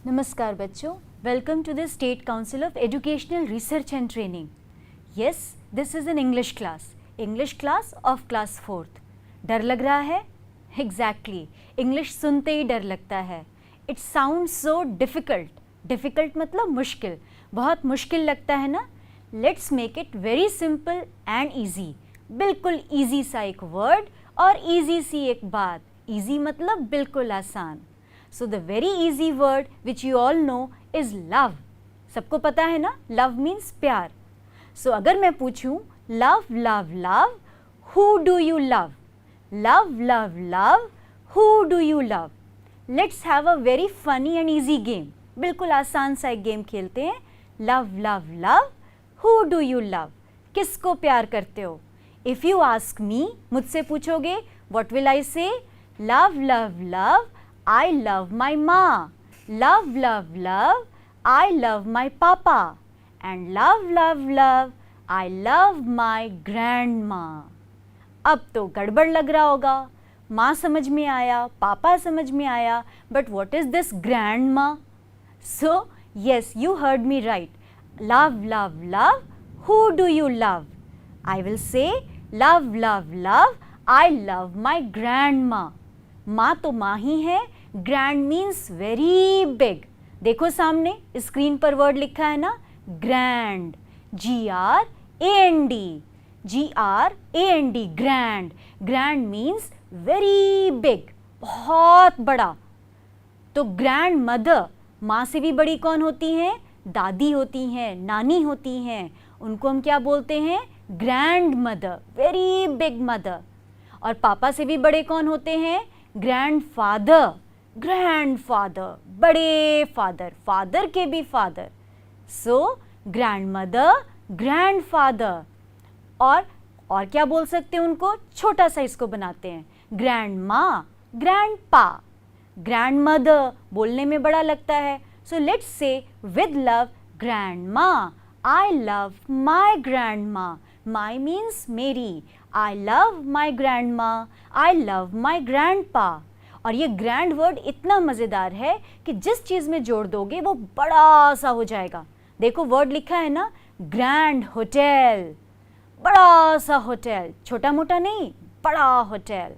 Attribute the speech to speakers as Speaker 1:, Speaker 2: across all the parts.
Speaker 1: नमस्कार बच्चों, welcome to the state council of educational research and training. Yes, this is an English class of class 4th. डर लग रहा है? Exactly, English सुनते ही डर लगता है. इट साउंड सो डिफ़िकल्ट मतलब मुश्किल, बहुत मुश्किल लगता है ना. Let's make it very simple and easy. बिल्कुल ईजी सा एक वर्ड और ईजी सी एक बात. ईजी मतलब बिल्कुल आसान. So the very easy word which you all know is love. सबको पता है ना, love means प्यार. So अगर मैं पूछूं love, love, love, who do you love? Love, love, love, who do you love? Let's have a very funny and easy game. बिल्कुल आसान सा एक गेम खेलते हैं. Love, love, love, who do you love? किसको प्यार करते हो? If you ask me, मुझसे पूछोगे, what will I say? Love, love, love, I love my ma. Love, love, love, I love my papa. And love, love, love, I love my grandma. अब तो गड़बड़ लग रहा होगा. माँ समझ में आया, पापा समझ में आया, but what is this grandma? So, yes, you heard me right. Love, love, love, who do you love? I will say, love, love, love, I love my grandma. माँ तो माँ ही है. Grand means very big. देखो सामने screen पर word लिखा है ना, grand. GRAND, GRAND, grand. Grand means very big, बहुत बड़ा. तो ग्रैंड मदर, माँ से भी बड़ी कौन होती हैं? दादी होती हैं, नानी होती हैं. उनको हम क्या बोलते हैं? Grand mother, very big mother. और पापा से भी बड़े कौन होते हैं? ग्रैंडफादर, ग्रैंडफादर, बड़े फादर, फादर के भी फादर. सो ग्रैंडमदर, ग्रैंडफादर. और क्या बोल सकते हैं उनको? छोटा सा इसको बनाते हैं. Grandma, grandpa. ग्रैंडमदर बोलने में बड़ा लगता है. So let's say with love, grandma. I love my grandma. My means मेरी. I love my grandma. I love my grandpa. और ये ग्रैंड वर्ड इतना मज़ेदार है कि जिस चीज़ में जोड़ दोगे वो बड़ा सा हो जाएगा. देखो वर्ड लिखा है ना, ग्रैंड होटल. बड़ा सा होटल, छोटा मोटा नहीं, बड़ा होटल.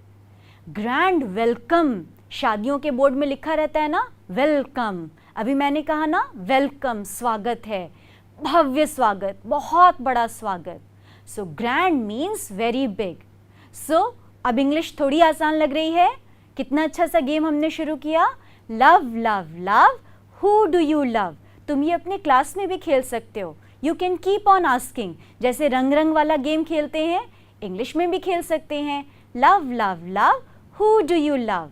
Speaker 1: ग्रैंड वेलकम, शादियों के बोर्ड में लिखा रहता है ना, वेलकम. अभी मैंने कहा ना, वेलकम स्वागत है, भव्य स्वागत, बहुत बड़ा स्वागत. So grand means very big. So अब इंग्लिश थोड़ी आसान लग रही है. कितना अच्छा सा गेम हमने शुरू किया. Love, love, love, who do you love? तुम ये अपने क्लास में भी खेल सकते हो. You can keep on asking. जैसे रंग रंग वाला गेम खेलते हैं, इंग्लिश में भी खेल सकते हैं. Love, love, love, who do you love?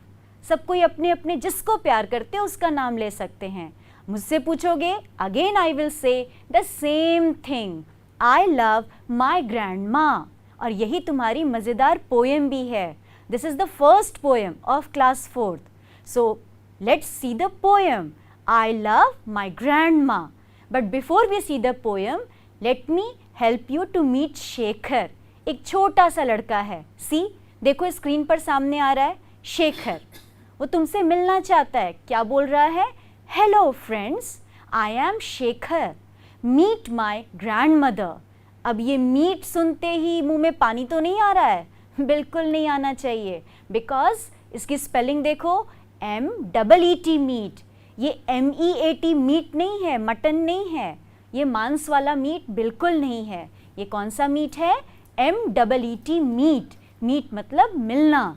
Speaker 1: सब कोई अपने अपने जिसको प्यार करते हैं उसका नाम ले सकते हैं. मुझसे पूछोगे, अगेन आई विल से the same thing. I love my grandma. और यही तुम्हारी मज़ेदार पोएम भी है. This is the first poem of class 4th. So let's see the poem. I love my grandma. But before we see the poem, let me help you to meet Shekhar. एक छोटा सा लड़का है. See, देखो screen पर सामने आ रहा है शेखर. वो तुमसे मिलना चाहता है. क्या बोल रहा है? Hello friends, I am Shekhar. Meet my grandmother. अब ये मीट सुनते ही मुंह में पानी तो नहीं आ रहा है? बिल्कुल नहीं आना चाहिए. बिकॉज इसकी स्पेलिंग देखो, MEET मीट. ये MEAT मीट नहीं है, मटन नहीं है. ये मांस वाला मीट बिल्कुल नहीं है. ये कौन सा मीट है? MEET meet. मीट मतलब मिलना.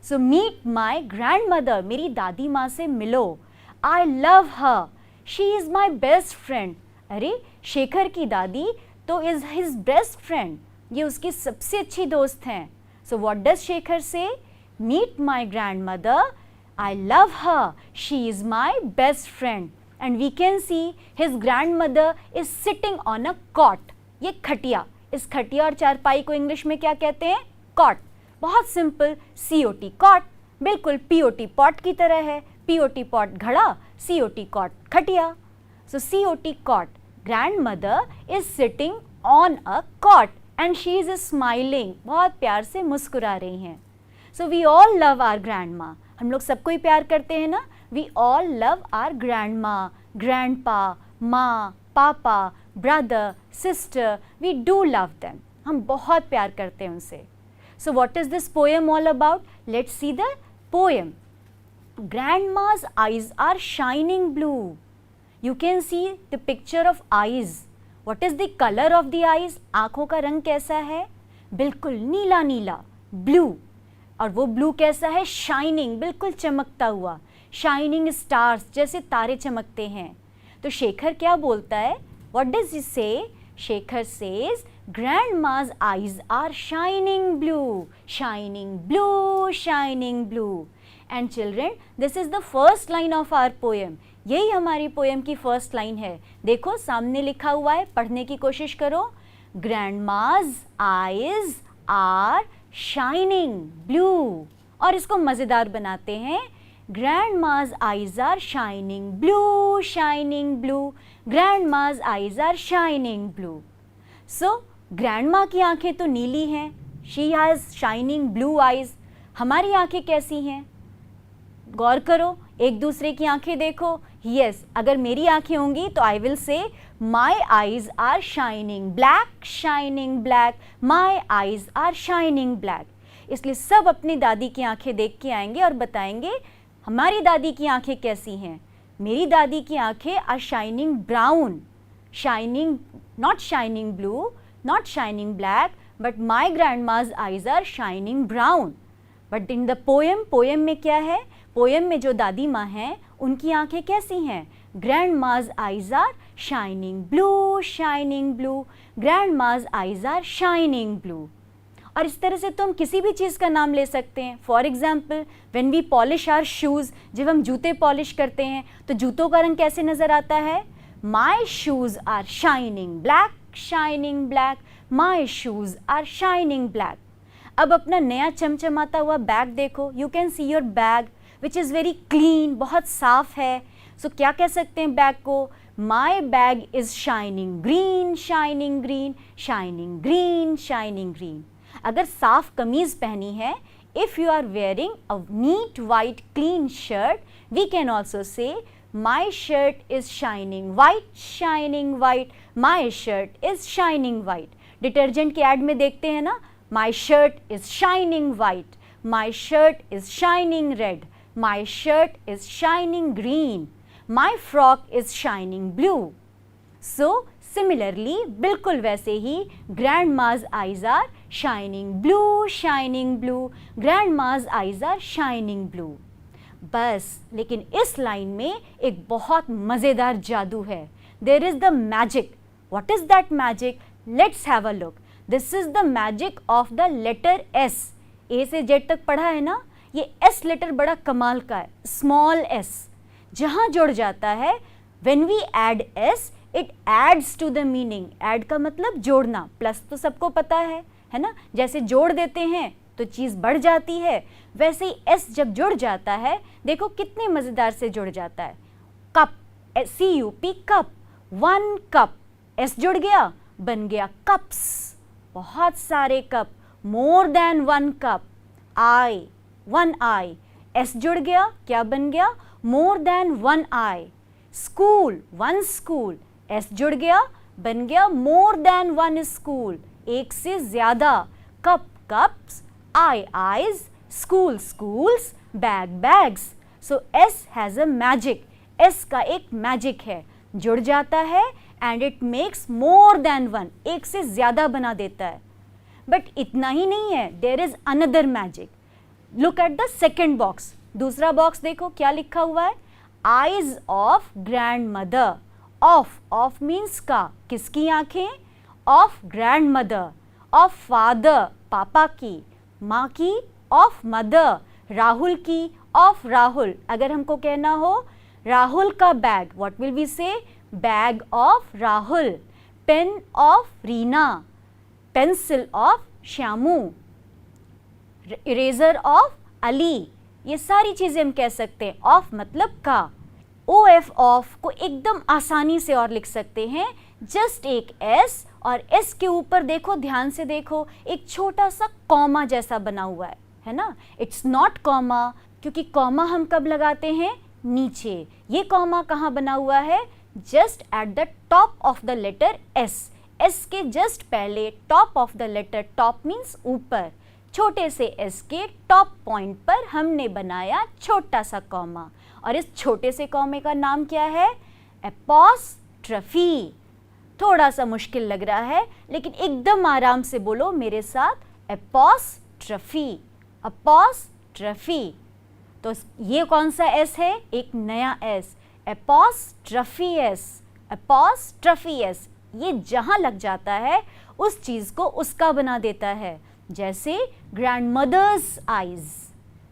Speaker 1: So meet my grandmother. मेरी दादी माँ से मिलो. I love her. She is my best friend. अरे शेखर की दादी तो इज़ हिज बेस्ट फ्रेंड. ये उसकी सबसे अच्छी दोस्त हैं. So what does Shekhar say? Meet my grandmother. I love her. She is my best friend. And we can see his grandmother is sitting on a cot. ये खटिया. इस खटिया और चारपाई को इंग्लिश में क्या कहते हैं? कॉट. बहुत सिंपल. COT cot. बिल्कुल POT पॉट की तरह है. POT पॉट घड़ा, COT कॉट खटिया. So COT cot. Grandmother is sitting on a cot. And she is smiling. बहुत प्यार से मुस्कुरा रही हैं. So we all love our grandma. हम लोग सबको ही प्यार करते हैं ना. We all love our grandma, grandpa, माँ, पापा, brother, sister, we do love them. हम बहुत प्यार करते हैं उनसे. So what is this poem all about? Let's see the poem. Grandma's eyes are shining blue. You can see the picture of eyes. What is the color of the eyes? आँखों का रंग कैसा है? बिल्कुल नीला नीला, ब्लू. और वो blue कैसा है? शाइनिंग, बिल्कुल चमकता हुआ. शाइनिंग स्टार्स, जैसे तारे चमकते हैं. तो शेखर क्या बोलता है? What does he say? Shekhar says, Grandma's eyes are shining blue, shining blue, shining blue. And children, this is the first line of our poem. यही हमारी पोएम की फर्स्ट लाइन है. देखो सामने लिखा हुआ है, पढ़ने की कोशिश करो. Grandma's eyes are shining blue. और इसको मज़ेदार बनाते हैं. Grandma's eyes are shining blue, shining blue. Grandma's eyes are shining blue. So, grandma की आंखें तो नीली हैं. She has shining blue eyes. हमारी आंखें कैसी हैं? गौर करो, एक दूसरे की आंखें देखो. यस, अगर मेरी आंखें होंगी तो I will say my eyes are shining black, shining black. My eyes are shining black. इसलिए सब अपनी दादी की आंखें देख के आएंगे और बताएंगे हमारी दादी की आंखें कैसी हैं. मेरी दादी की आंखें are shining brown, shining, not shining blue, not shining black, but my grandma's eyes are shining brown. But in the poem में क्या है? पोएम में जो दादी माँ हैं उनकी आंखें कैसी हैं? Grandma's eyes are shining blue, shining blue. Grandma's eyes are shining blue. और इस तरह से तुम किसी भी चीज़ का नाम ले सकते हैं. For example, when we polish our shoes, जब हम जूते पॉलिश करते हैं तो जूतों का रंग कैसे नज़र आता है? My shoes are shining black, shining black. My shoes are shining black. अब अपना नया चमचमाता हुआ बैग देखो. You can see your bag which is very clean, बहुत साफ है. सो क्या कह सकते हैं बैग को? My bag is shining green, shining green, shining green, shining green. अगर साफ कमीज़ पहनी है, if you are wearing a neat white clean shirt, we can also say my shirt is shining white, shining white. My shirt is shining white. Detergent के ad में देखते हैं ना, my shirt is shining white, my shirt is shining red, my shirt is shining green, my frock is shining blue. So similarly, बिल्कुल वैसे ही, grandma's eyes are shining blue, shining blue. Grandma's eyes are shining blue. बस, लेकिन इस line में एक बहुत मज़ेदार जादू है. There is the magic. What is that magic? Let's have a look. This is the magic of the letter S. A से जेड तक पढ़ा है ना? ये एस लेटर बड़ा कमाल का है. स्मॉल एस जहाँ जुड़ जाता है, when we add s, it adds to the meaning. Add का मतलब जोड़ना. प्लस तो सबको पता है ना? जैसे जोड़ देते हैं तो चीज़ बढ़ जाती है, वैसे ही एस जब जुड़ जाता है, देखो कितने मज़ेदार से जुड़ जाता है. Cup, CUP, cup. 1 cup. S जुड़ गया, बन गया कप्स, बहुत सारे cup. More than 1 cup. Eye, 1 eye. S जुड़ गया, क्या बन गया? More than 1 eye. School, 1 school. S जुड़ गया, बन गया मोर देन 1 स्कूल, एक से ज़्यादा. Cup, cups. I, eyes. School, schools. Bag, bags. So S has a magic. S का एक मैजिक है, जुड़ जाता है and it makes more than 1, एक से ज़्यादा बना देता है. बट इतना ही नहीं है, there is another magic. Look at the second box. दूसरा बॉक्स देखो क्या लिखा हुआ है? Eyes of grandmother. Of means का, किसकी आंखें? Of grandmother. Of father, पापा की. माँ की? Of mother. राहुल की? ऑफ राहुल. अगर हमको कहना हो राहुल का bag, what will we say? Bag of Rahul. Pen of Reena. Pencil of Shyamu. Eraser of Ali. ये सारी चीज़ें हम कह सकते हैं. ऑफ मतलब का. OF ऑफ को एकदम आसानी से और लिख सकते हैं. जस्ट एक S, और S के ऊपर देखो, ध्यान से देखो, एक छोटा सा कॉमा जैसा बना हुआ है ना? इट्स नॉट कॉमा, क्योंकि कॉमा हम कब लगाते हैं? नीचे। ये कॉमा कहाँ बना हुआ है? Just at the top of the letter s. S के जस्ट पहले top of the letter, top means ऊपर, छोटे से एस के टॉप पॉइंट पर हमने बनाया छोटा सा कॉमा। और इस छोटे से कॉमे का नाम क्या है? एपॉस्ट्रफी। थोड़ा सा मुश्किल लग रहा है लेकिन एकदम आराम से बोलो मेरे साथ, एपॉस्ट्रफी, एपॉस्ट्रफी। तो ये कौन सा एस है? एक नया एस, एपॉस्ट्रफी एस, एपॉस्ट्रफी एस। ये जहाँ लग जाता है उस चीज़ को उसका बना देता है। जैसे ग्रैंडमदर्स आइज,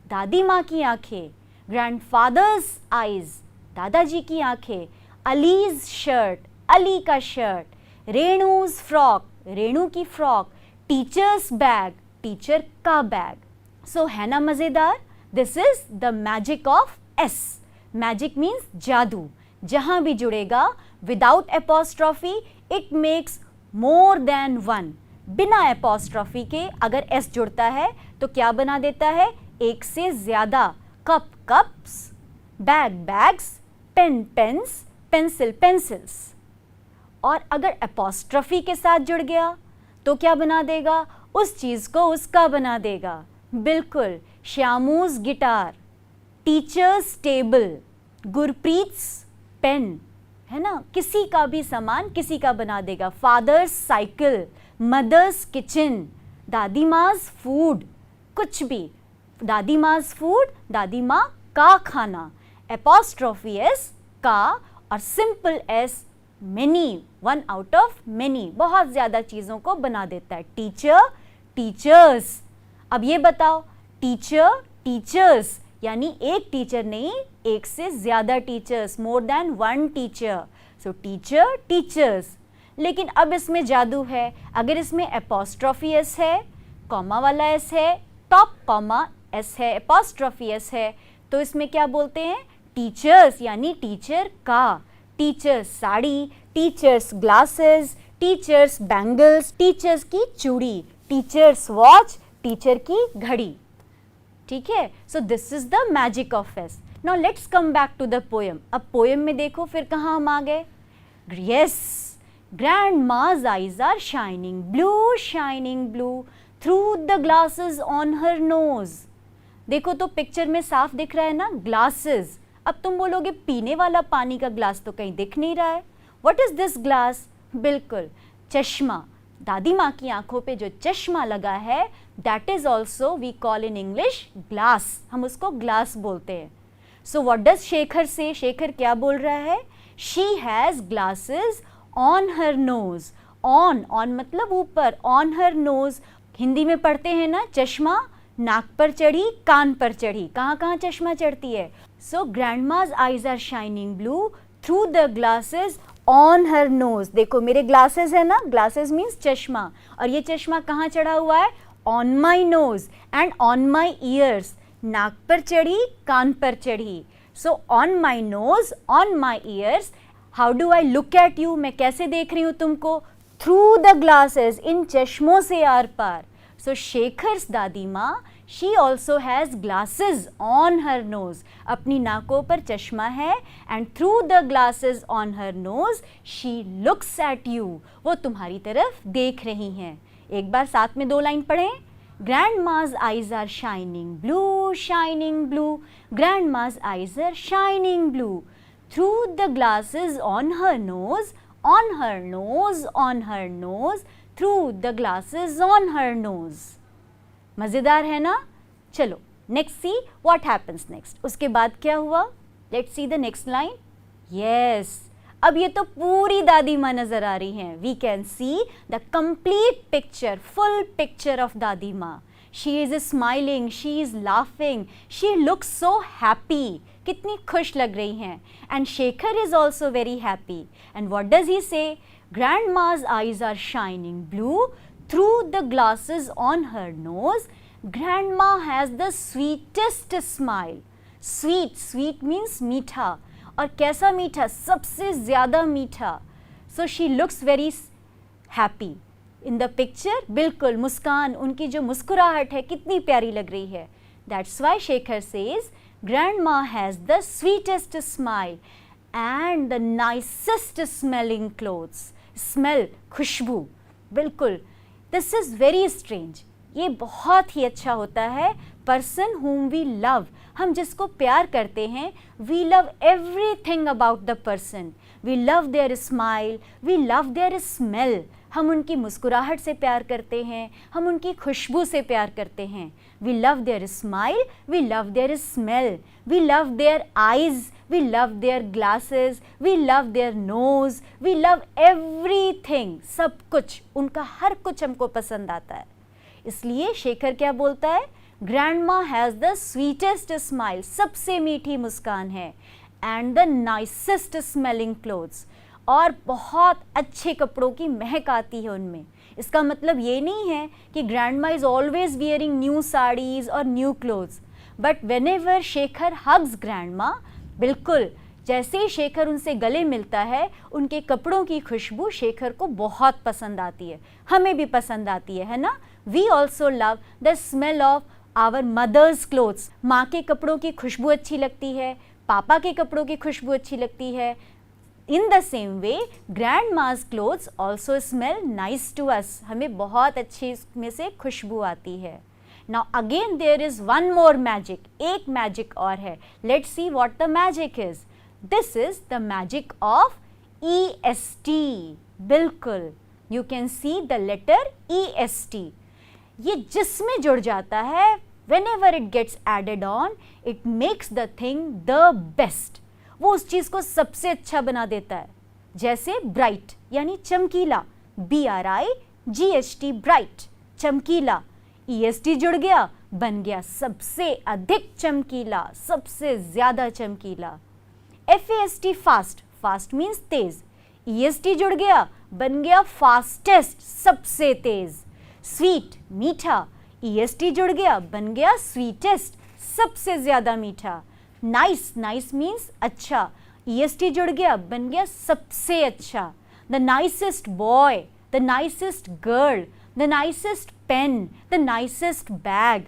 Speaker 1: दादी माँ की आंखें, ग्रैंडफादर्स आइज, दादाजी की आंखें, अलीज शर्ट, अली का शर्ट, रेणुज फ्रॉक, रेणु की फ्रॉक, टीचर्स बैग, टीचर का बैग। सो है ना मज़ेदार? This is the magic of S. Magic means जादू। जहाँ भी जुड़ेगा without apostrophe it makes more than one. बिना एपॉस्ट्रॉफी के अगर एस जुड़ता है तो क्या बना देता है? एक से ज़्यादा। Cup cups, bag bags, pen pens, pencil pencils. और अगर एपॉस्ट्रफी के साथ जुड़ गया तो क्या बना देगा? उस चीज़ को उसका बना देगा। बिल्कुल, श्यामूज गिटार, टीचर्स टेबल, गुरप्रीत्स पेन, है ना? किसी का भी सामान किसी का बना देगा। फादर्स साइकिल, मदर्स किचन, दादी माँज फूड, कुछ भी, दादी माँज फूड, दादी माँ का खाना। एपॉस्ट्रॉफी एस का और simple S many, one out of many, बहुत ज़्यादा चीज़ों को बना देता है। Teacher, teachers. अब ये बताओ, टीचर, टीचर्स यानी एक टीचर नहीं, एक से ज़्यादा teachers, more than one teacher. सो टीचर, टीचर्स। लेकिन अब इसमें जादू है। अगर इसमें एपॉस्ट्रॉफी एस है, कॉमा वाला एस है, टॉप कॉमा एस है, एपॉस्ट्रॉफी एस है, तो इसमें क्या बोलते हैं? टीचर्स यानी टीचर का। Teachers sari, teachers glasses, teachers bangles, teachers की चूड़ी, टीचर्स वॉच, टीचर की घड़ी। ठीक है? So this is the magic of S. Now let's come back to the poem. अब पोएम में देखो फिर कहाँ हम आ गए? Yes, grandma's eyes are shining blue through the glasses on her nose। देखो तो पिक्चर में साफ दिख रहा है ना, ग्लासेस। अब तुम बोलोगे पीने वाला पानी का ग्लास तो कहीं दिख नहीं रहा है। What is this glass? बिल्कुल, चश्मा। दादी माँ की आंखों पे जो चश्मा लगा है that is also we call in English glass. हम उसको ग्लास बोलते हैं। सो व्हाट डज शेखर से? शेखर क्या बोल रहा है? She has glasses on her nose. On, on मतलब ऊपर, ऑन हर नोज। हिंदी में पढ़ते हैं ना, चश्मा नाक पर चढ़ी, कान पर चढ़ी। कहाँ कहाँ चश्मा चढ़ती है? सो ग्रैंडमा's eyes are shining blue through the glasses on her nose। देखो मेरे ग्लासेस है ना, ग्लासेस मीन्स चश्मा, और ये चश्मा कहाँ चढ़ा हुआ है? On my nose and on my years. नाक पर चढ़ी, कान पर चढ़ी। So on my nose, on my years. How do I look at you? मैं कैसे देख रही हूँ तुमको? थ्रू द ग्लासेस, इन चश्मों से आर पार। सो शेखर्स दादी माँ, she also has glasses on her nose. अपनी नाकों पर चश्मा है, and through the glasses on her nose she looks at you. वो तुम्हारी तरफ देख रही हैं। एक बार साथ में दो लाइन पढ़ें। Grandma's eyes are shining blue, Grandma's eyes are shining blue, through the glasses on her nose, on her nose, on her nose, through the glasses on her nose। मज़ेदार है ना? चलो next see what happens next. उसके बाद क्या हुआ? Let's see the next line. Yes, अब ये तो पूरी दादी माँ नजर आ रही हैं। We can see the complete picture, full picture of दादी माँ। She is smiling, she is laughing, she looks so happy. कितनी खुश लग रही हैं। And Shekhar is also very happy. And what does he say? Grandma's eyes are shining blue through the glasses on her nose, grandma has the sweetest smile। Sweet, sweet means मीठा, और कैसा मीठा? सबसे ज़्यादा मीठा। So she looks very happy in the picture. बिल्कुल, मुस्कान, उनकी जो मुस्कुराहट है कितनी प्यारी लग रही है। That's why Shekhar says Grandma has the sweetest smile and the nicest smelling clothes. Smell, खुशबू, बिल्कुल. This is very strange. ये बहुत ही अच्छा होता है. Person whom we love, हम जिसको प्यार करते हैं, we love everything about the person. We love their smile, we love their smell. हम उनकी मुस्कुराहट से प्यार करते हैं, हम उनकी खुशबू से प्यार करते हैं. We love their smile, we love their smell, we love their eyes, we love their glasses, we love their nose, we love everything. सब कुछ, उनका हर कुछ हमको पसंद आता है. इसलिए शेखर क्या बोलता है? Grandma has the sweetest smile, सबसे मीठी मुस्कान है, and the nicest smelling clothes, और बहुत अच्छे कपड़ों की महक आती है उनमें. इसका मतलब ये नहीं है कि grandma is always wearing new saris और new clothes, but whenever Shekhar hugs grandma, बिल्कुल जैसे ही शेखर उनसे गले मिलता है, उनके कपड़ों की खुशबू शेखर को बहुत पसंद आती है, हमें भी पसंद आती है ना. We also love the smell of our mother's clothes. माँ के कपड़ों की खुशबू अच्छी लगती है, पापा के कपड़ों की खुशबू अच्छी लगती है. In the same way grandma's clothes also smell nice to us, हमें बहुत अच्छी इसमें से खुशबू आती है. Now again there is one more magic, एक मैजिक और है. Let's see what the magic is. This is the magic of EST. बिल्कुल, you can see the letter EST. ये जिसमें जुड़ जाता है, whenever it gets added on, it makes the thing the best. वो उस चीज़ को सबसे अच्छा बना देता है. जैसे bright यानी चमकीला, BRIGHT, bright, चमकीला. EST जुड़ गया, बन गया सबसे अधिक चमकीला, सबसे ज़्यादा चमकीला. FAST, fast, fast means तेज. EST जुड़ गया, बन गया fastest, सबसे तेज. स्वीट, मीठा, EST जुड़ गया, बन गया स्वीटेस्ट, सबसे ज़्यादा मीठा. नाइस, नाइस मीन्स अच्छा, EST जुड़ गया, बन गया सबसे अच्छा. The nicest boy, the nicest girl, the nicest pen, the nicest bag.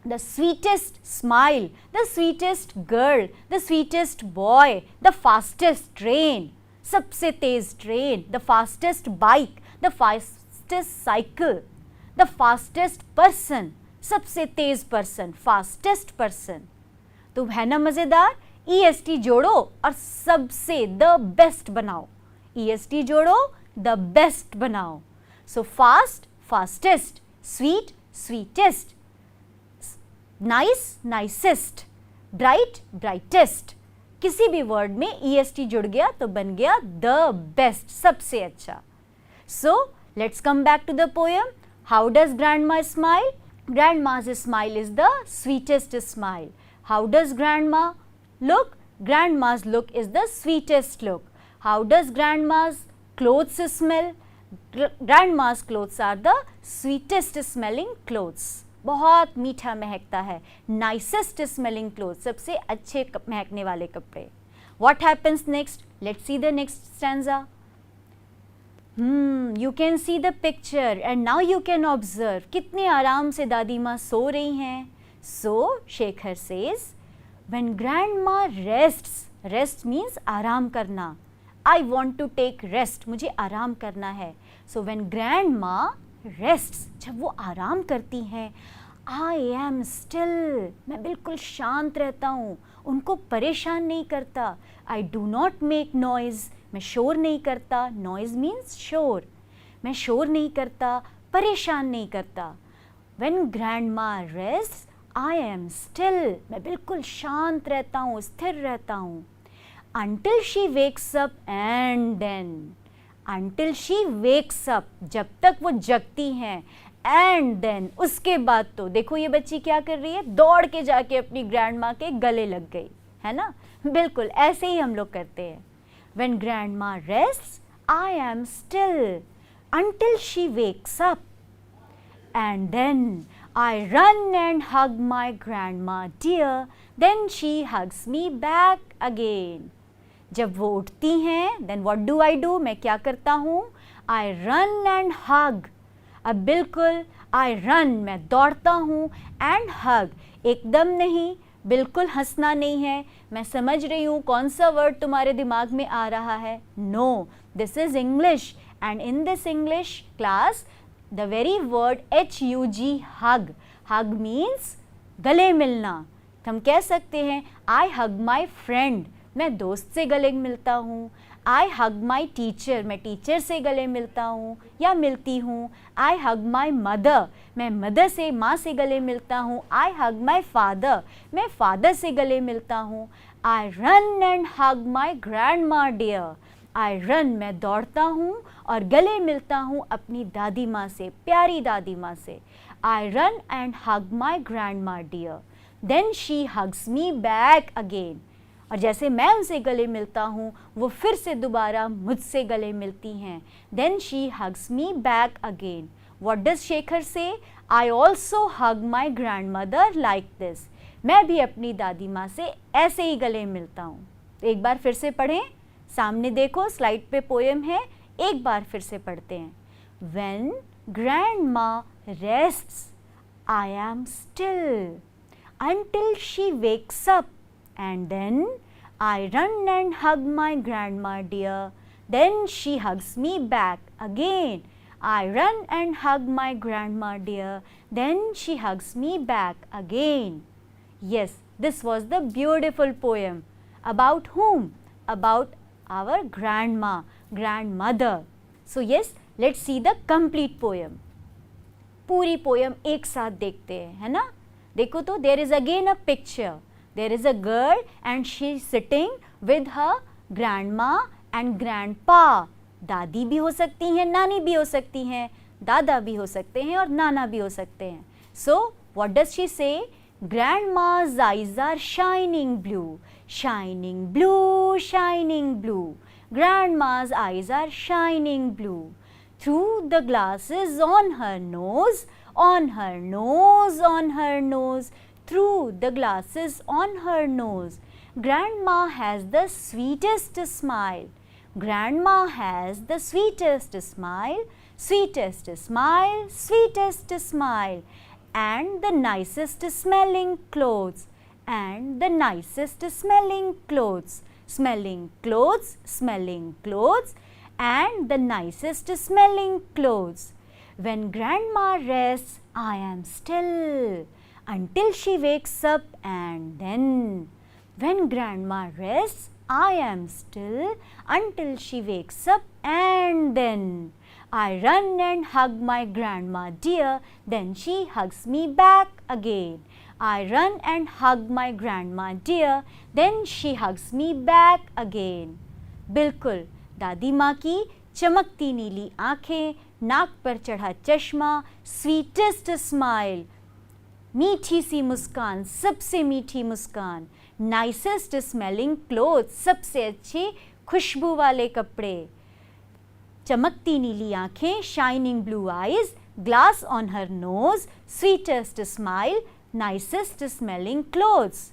Speaker 1: The sweetest smile, the sweetest girl, the sweetest boy, the fastest train, सबसे तेज ट्रेन. The fastest bike, the fastest cycle. The fastest person, सबसे तेज person, fastest person. तो है ना मज़ेदार. EST जोड़ो और सबसे द बेस्ट बनाओ. EST जोड़ो, द बेस्ट बनाओ. So fast, fastest, sweet, sweetest, nice, nicest, bright, brightest. किसी भी वर्ड में EST जुड़ गया तो बन गया द बेस्ट, सबसे अच्छा. सो let's come back to the poem. How does grandma smile? Grandma's smile is the sweetest smile. How does grandma look? Grandma's look is the sweetest look. How does grandma's clothes smell? Grandma's clothes are the sweetest smelling clothes. बहुत मीठा महकता है. Nicest smelling clothes, सबसे अच्छे महकने वाले कपड़े. What happens next? Let's see the next stanza. You can see the picture and now you can observe. कितने आराम से दादी माँ सो रही हैं. So Shekhar says, when grandma rests, rest means आराम करना. I want to take rest, मुझे आराम करना है. So when grandma rests, जब वो आराम करती हैं, I am still, मैं बिल्कुल शांत रहता हूँ, उनको परेशान नहीं करता. I do not make noise, मैं शोर नहीं करता. Noise means शोर. मैं शोर नहीं करता, परेशान नहीं करता. When grandma rests, I am still, मैं बिल्कुल शांत रहता हूँ, स्थिर रहता हूँ. Until she wakes up and then, until she wakes up, जब तक वो जगती हैं, and then, उसके बाद तो देखो ये बच्ची क्या कर रही है, दौड़ के जाके अपनी ग्रैंडमा के गले लग गई, है ना. बिल्कुल ऐसे ही हम लोग करते हैं. When grandma rests, I am still until she wakes up. And then I run and hug my grandma dear. Then she hugs me back again. जब वो उठती हैं, then what do I do? मैं क्या करता हूँ? I run and hug. अब बिल्कुल I run, मैं दौड़ता हूँ, and hug, एकदम नहीं, बिल्कुल हंसना नहीं है। मैं समझ रही हूँ कौन सा वर्ड तुम्हारे दिमाग में आ रहा है। No, this is English, and in this English class the very word HUG, hug, hug means गले मिलना। हम कह सकते हैं आई हग माई फ्रेंड, मैं दोस्त से गले मिलता हूँ। आई हग माई टीचर, मैं टीचर से गले मिलता हूँ या मिलती हूँ। आई हग माई मदर, मैं मदर से, माँ से गले मिलता हूँ। आई हग माई फादर, मैं फादर से गले मिलता हूँ। आई run and hug my grandma dear, I run, मैं दौड़ता हूँ और गले मिलता हूँ अपनी दादी माँ से, प्यारी दादी माँ से। I run and hug my grandma dear, then she hugs me back again, और जैसे मैं उनसे गले मिलता हूँ वो फिर से दोबारा मुझसे गले मिलती हैं। Then she hugs me back again. What does Shekhar say? I also hug my grandmother like this, मैं भी अपनी दादी माँ से ऐसे ही गले मिलता हूँ। तो एक बार फिर से पढ़ें, सामने देखो स्लाइड पे पोएम है, एक बार फिर से पढ़ते हैं। When grandma rests, I am still until she wakes up, and then I run and hug my grandma dear. Then she hugs me back again. I run and hug my grandma dear. Then she hugs me back again. Yes, this was the beautiful poem. About whom? About our grandma, grandmother. So yes, let's see the complete poem. पूरी poem एक साथ देखते हैं, है ना? देखो तो, there is again a picture. There is a girl and she is sitting with her grandma and grandpa. दादी भी हो सकती हैं, नानी भी हो सकती हैं, दादा भी हो सकते हैं और नाना भी हो सकते हैं. So what does she say? Grandma's eyes are shining blue, shining blue, shining blue. Grandma's eyes are shining blue. Through the glasses on her nose, on her nose, on her nose. Through the glasses on her nose. Grandma has the sweetest smile. Grandma has the sweetest smile, sweetest smile, sweetest smile. And the nicest smelling clothes, and the nicest smelling clothes. Smelling clothes, smelling clothes, and the nicest smelling clothes. When grandma rests, I am still until she wakes up, and then. When grandma rests, I am still until she wakes up, and then. I run and hug my grandma dear, then she hugs me back again. I run and hug my grandma dear, then she hugs me back again. बिल्कुल, दादी माँ की चमकती नीली आँखें, नाक पर चढ़ा चश्मा, स्वीटेस्ट स्माइल, मीठी सी मुस्कान, सबसे मीठी मुस्कान, नाइसेस्ट स्मेलिंग क्लोथ्स, सबसे अच्छे खुशबू वाले कपड़े, चमकती नीली आँखें, shining blue eyes, glass on her nose, sweetest smile, nicest smelling clothes.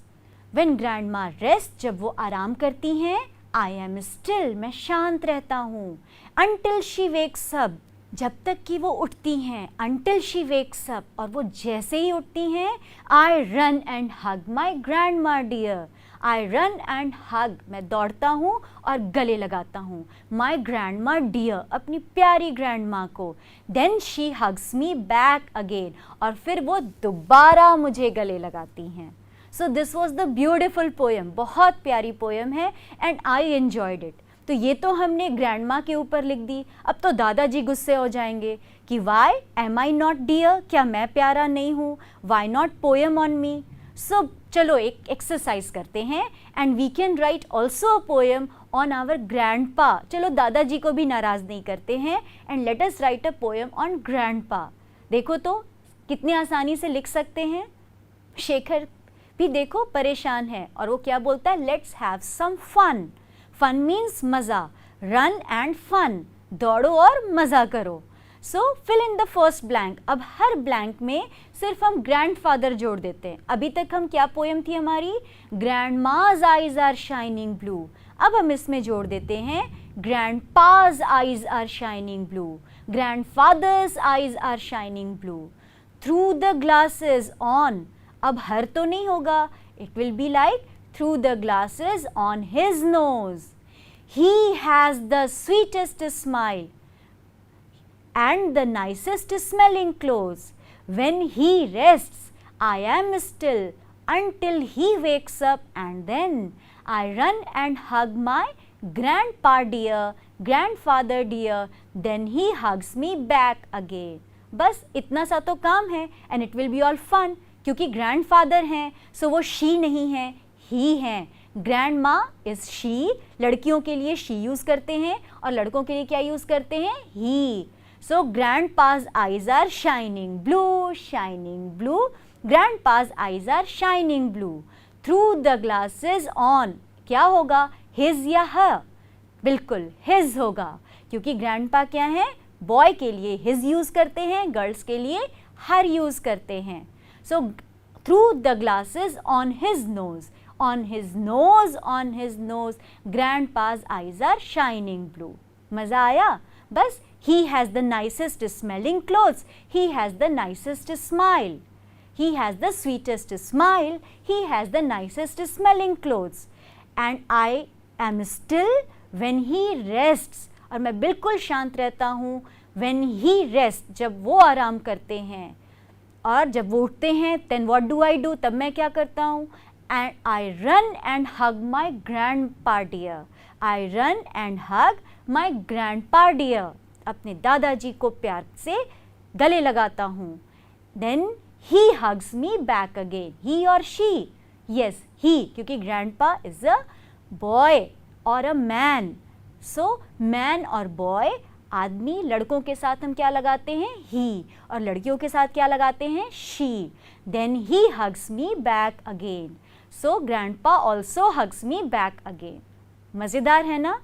Speaker 1: When grandma rest, जब वो आराम करती हैं, आई एम स्टिल, मैं शांत रहता हूँ. अंटिल शी वेक्स अप, जब तक कि वो उठती हैं, अंटिल शी वेक्स अप, और वो जैसे ही उठती हैं, I run and hug my grandma dear. I run and hug, मैं दौड़ता हूँ और गले लगाता हूँ माई ग्रैंडमा डियर, अपनी प्यारी ग्रैंडमा को. Then she hugs me back again, और फिर वो दोबारा मुझे गले लगाती हैं. So this was the beautiful poem, बहुत प्यारी पोएम है एंड आई एन्जॉयड इट. तो ये तो हमने ग्रैंडमा के ऊपर लिख दी. अब तो दादाजी गुस्से हो जाएंगे कि why am I not dear, क्या मैं प्यारा नहीं हूँ, why not poem on me. So चलो एक एक्सरसाइज करते हैं and we can write also a poem on our grandpa. चलो दादाजी को भी नाराज़ नहीं करते हैं and let us write a poem on grandpa. देखो तो कितनी आसानी से लिख सकते हैं. शेखर भी देखो परेशान है और वो क्या बोलता है, let's have some fun. Fun means मज़ा, रन एंड फन, दौड़ो और मज़ा करो. So fill in the first blank. अब हर ब्लैंक में सिर्फ हम ग्रैंडफादर जोड़ देते हैं. अभी तक हम क्या पोएम थी हमारी, grandma's eyes are shining blue. अब हम इसमें जोड़ देते हैं grandpa's eyes are shining blue, grandfather's eyes are shining blue. Through the glasses on, अब हर तो नहीं होगा, It will be like through the glasses on his nose. He has the sweetest smile and the nicest smelling clothes. When he rests, I am still until he wakes up, and then I run and hug my grandpa dear, grandfather dear, then he hugs me back again. बस इतना सा तो काम है and it will be all fun. क्योंकि grandfather हैं so वो she नहीं है, he हैं. grandma is she, लड़कियों के लिए she यूज़ करते हैं और लड़कों के लिए क्या यूज़ करते हैं, he. So grandpa's eyes are shining blue, shining blue. Grandpa's eyes are shining blue. Through the glasses on, क्या होगा, his या her? बिल्कुल his होगा, क्योंकि grandpa क्या है, boy के लिए his यूज़ करते हैं, girls के लिए her यूज़ करते हैं. So through the glasses on his nose, on his nose, on his nose, grandpa's eyes are shining blue. मज़ा आया? बस he has the nicest smelling clothes, he has the nicest smile, he has the sweetest smile, he has the nicest smelling clothes, and I am still when he rests. और मैं बिल्कुल शांत रहता हूँ when he rests, जब वो आराम करते हैं. और जब वो उठते हैं then what do I do, तब मैं क्या करता हूँ, and I run and hug my grandpa dear. I run and hug my grandpa dear. अपने दादाजी को प्यार से गले लगाता हूँ. Then he hugs me back again. He or she? Yes, he, क्योंकि grandpa is a boy or a man. So man और boy, आदमी, लड़कों के साथ हम क्या लगाते हैं, he, और लड़कियों के साथ क्या लगाते हैं, she. Then he hugs me back again. So grandpa also hugs me back again. मज़ेदार है ना?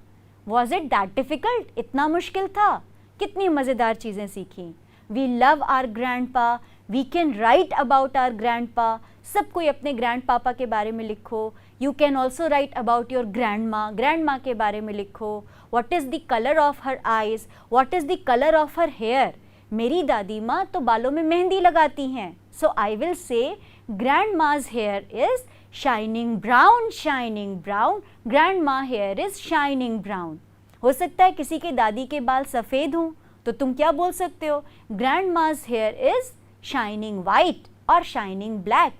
Speaker 1: Was it that difficult? इतना मुश्किल था? कितनी मज़ेदार चीज़ें सीखी. We love our grandpa. We can write about our grandpa. सब कोई अपने grandpapa के बारे में लिखो. You can also write about your grandma. grandma के बारे में लिखो. What is the color of her eyes? What is the color of her hair? मेरी दादी माँ तो बालों में मेहंदी लगाती हैं. So I will say grandma's hair is shining brown, shining brown. Grandma hair is shining brown. हो सकता है किसी के दादी के बाल सफ़ेद हों तो तुम क्या बोल सकते हो, grandma's hair is shining white or shining black.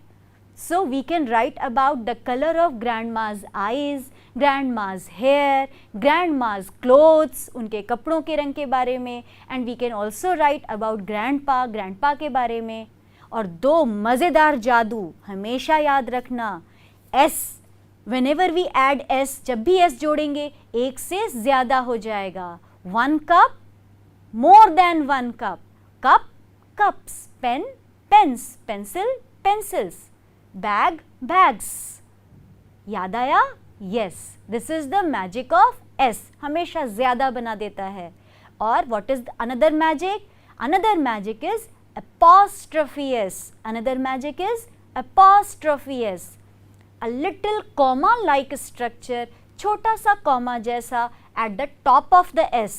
Speaker 1: So we can write about the color of grandma's eyes, grandma's hair, grandma's clothes, उनके कपड़ों के रंग के बारे में, and we can also write about grandpa, grandpa के बारे में. और दो मज़ेदार जादू हमेशा याद रखना. S, whenever we add S, जब भी S जोड़ेंगे एक से ज़्यादा हो जाएगा. 1 cup, more than 1 cup. Cup, cups. Pen, pens. Pencil, pencils. Bag, bags. याद आया? Yes, this is the magic of S. हमेशा ज़्यादा बना देता है. और what is another magic? Another magic is apostrophe S. Another magic is apostrophe S. A little comma like structure, छोटा सा कॉमा जैसा at the top of the S.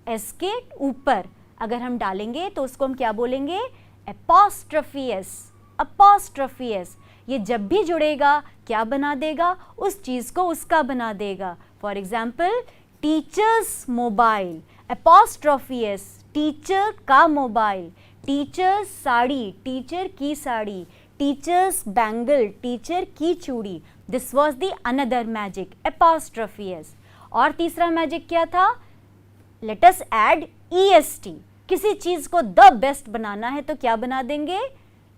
Speaker 1: S के ऊपर अगर हम डालेंगे तो उसको हम क्या बोलेंगे, apostrophe S. apostrophe S. ये जब भी जुड़ेगा क्या बना देगा, उस चीज़ को उसका बना देगा. For example teachers mobile, apostrophe S. Teacher का मोबाइल. टीचर्स साड़ी, टीचर की साड़ी. टीचर्स बैंगल, टीचर की चूड़ी. This was the another magic, apostrophe S. और तीसरा मैजिक क्या था, लेट अस ऐड EST. किसी चीज़ को द बेस्ट बनाना है तो क्या बना देंगे,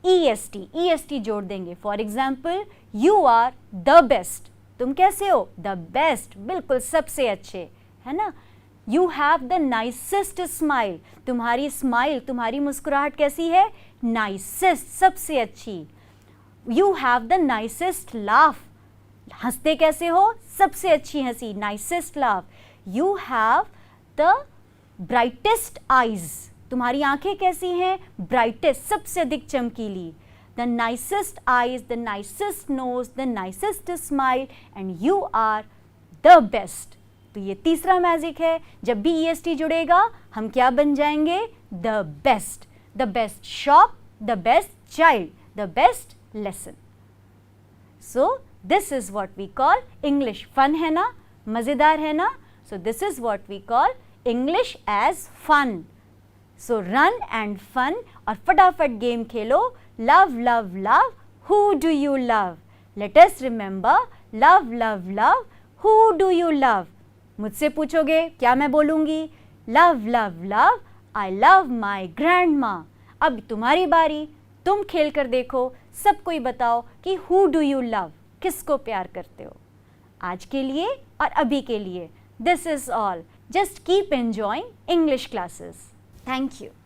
Speaker 1: EST. EST जोड़ देंगे. For example you are the best. तुम कैसे हो, द बेस्ट, बिल्कुल सबसे अच्छे, है ना. You have the nicest smile. तुम्हारी स्माइल, तुम्हारी मुस्कुराहट कैसी है, नाइसेस्ट, सबसे अच्छी. You have the nicest laugh. हंसते कैसे हो, सबसे अच्छी हंसी, nicest laugh. You have the brightest eyes. तुम्हारी आंखें कैसी हैं, ब्राइटेस्ट, सबसे अधिक चमकीली. The nicest eyes, the nicest nose, the nicest smile, and you are the best. तो ये तीसरा मैजिक है. जब भी EST जुड़ेगा हम क्या बन जाएंगे, the best. The best shop, the best child, the best lesson. So this is what we call English. Fun है ना, मज़ेदार है ना. So this is what we call English as fun. So run and fun और फटाफट game Khelo. Love, love, love. Who do you love? Let us remember love, love, love. Who do you love? मुझसे पूछोगे क्या मैं बोलूँगी? Love, love, love. I love my grandma. अब तुम्हारी बारी, तुम खेल कर देखो, सबको ही बताओ कि who do you love? किसको प्यार करते हो? आज के लिए और अभी के लिए this is all. Just keep enjoying English classes. Thank you.